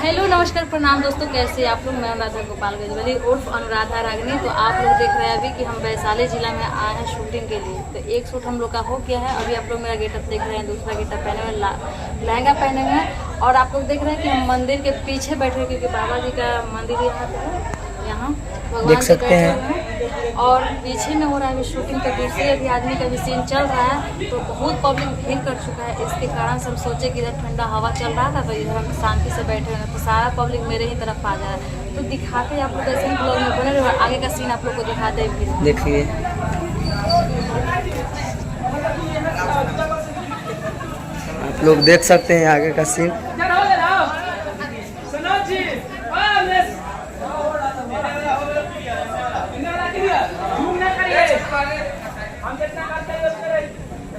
Hello नमस्कार प्रणाम दोस्तों, कैसे आप लोग। मैं अनुराधा गोपालगंज वाली उर्फ अनुराधा रागनी। तो आप लोग देख रहे हैं अभी कि हम वैशाली जिला में आए हैं शूटिंग के लिए। तो एक शूट हम लोग का हो गया है। अभी आप लोग मेरा गेटअप देख रहे हैं, दूसरा गेटअप पहने हुए लहंगा पहने हुए हैं। और आप लोग देख रहे हैं कि हम मंदिर के पीछे बैठे हैं, क्योंकि बाबा जी का मंदिर यहाँ पे है। यहाँ भगवान देख सकते हैं। और पीछे में हो रहा है अभी शूटिंग। का दूसरे भी आदमी का भी सीन चल रहा है। तो बहुत पब्लिक भीड़ कर चुका है। इसके कारण से हम सोचे कि इधर ठंडा हवा चल रहा था, तो इधर हम शांति से बैठे हुए हैं। तो सारा पब्लिक मेरे ही तरफ आ जा रहा है। तो दिखाते आप लोग ऐसे ही ब्लॉग में बने रहे, आगे का सीन आप लोग को दिखाते हैं फिर। देखिए आप लोग देख सकते हैं आगे का सीन।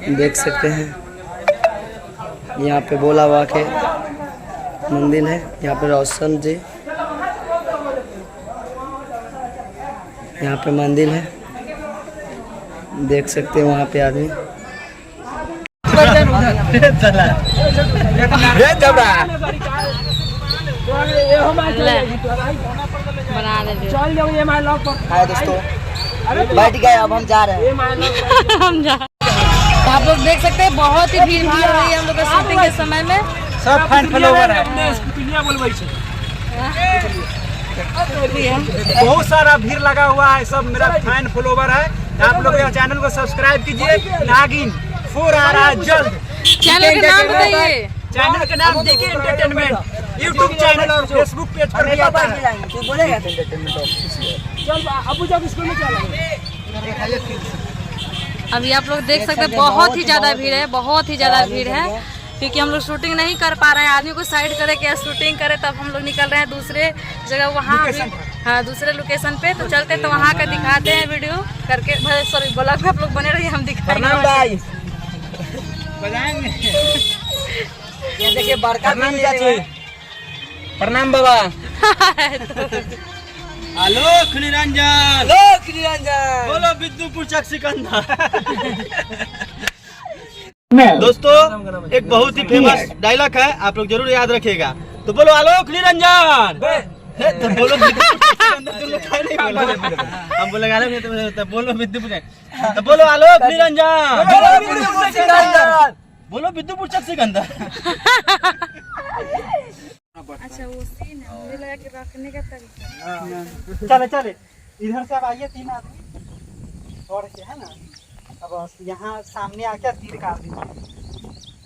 देख सकते हैं यहाँ पे भोला बाबा के मंदिर है। यहाँ पे रोशन जी यहाँ पे मंदिर है, देख सकते हैं। वहाँ पे आदमी हाय दोस्तों, बैठ गए, अब हम जा रहे हैं। हम जा तो आप लोग देख सकते हैं बहुत ही भीड़ भाड़ रही है हम लोग के शूटिंग के समय में। सब फैन फॉलोवर है। बहुत सारा भीड़ लगा हुआ है, सब मेरा फैन फॉलोवर है। आप लोग चैनल को सब्सक्राइब कीजिए। नागिन 4 आ रहा है जल्द। चैनल का नाम बताइए। चैनल का नाम डीके एंटरटेनमेंट यूट्यूब चैनल और फेसबुक पेज पर भी आता है। अभी आप लोग देख सकते हैं बहुत ही ज़्यादा भीड़ है, बहुत ही ज़्यादा भीड़ है। क्योंकि हम लोग शूटिंग नहीं कर पा रहे हैं। आदमी को साइड करे क्या शूटिंग करे, तब हम लोग निकल रहे हैं दूसरे जगह, वहाँ हाँ दूसरे लोकेशन पे। तो चलते तो वहाँ का दिखाते हैं वीडियो करके। सॉरी ब्लॉग में आप लोग बने रहिए, हम दिखाएंगे। देखिए बड़का प्रणाम बाबा। आलोक निरंजन, बोलो विद्युपुर चक सिकंदर। दोस्तों एक बहुत ही फेमस डायलॉग है, आप लोग जरूर याद रखिएगा। तो बोलो आलोक निरंजन। तो बोलो हम बोलेगा तो बोलो विद्युपुर, तो बोलो आलोक निरंजन, बोलो विद्युपुर चक सिकंदर। अच्छा वो सीन है, मुझे लगा कि रखने का तरीका। चले चले इधर से अब आइए 3 आदमी और है ना। अब यहाँ सामने आके तीर काट दीजिए।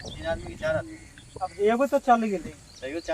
3 आदमी की 4 आदमी। अब एगो तो चल गए।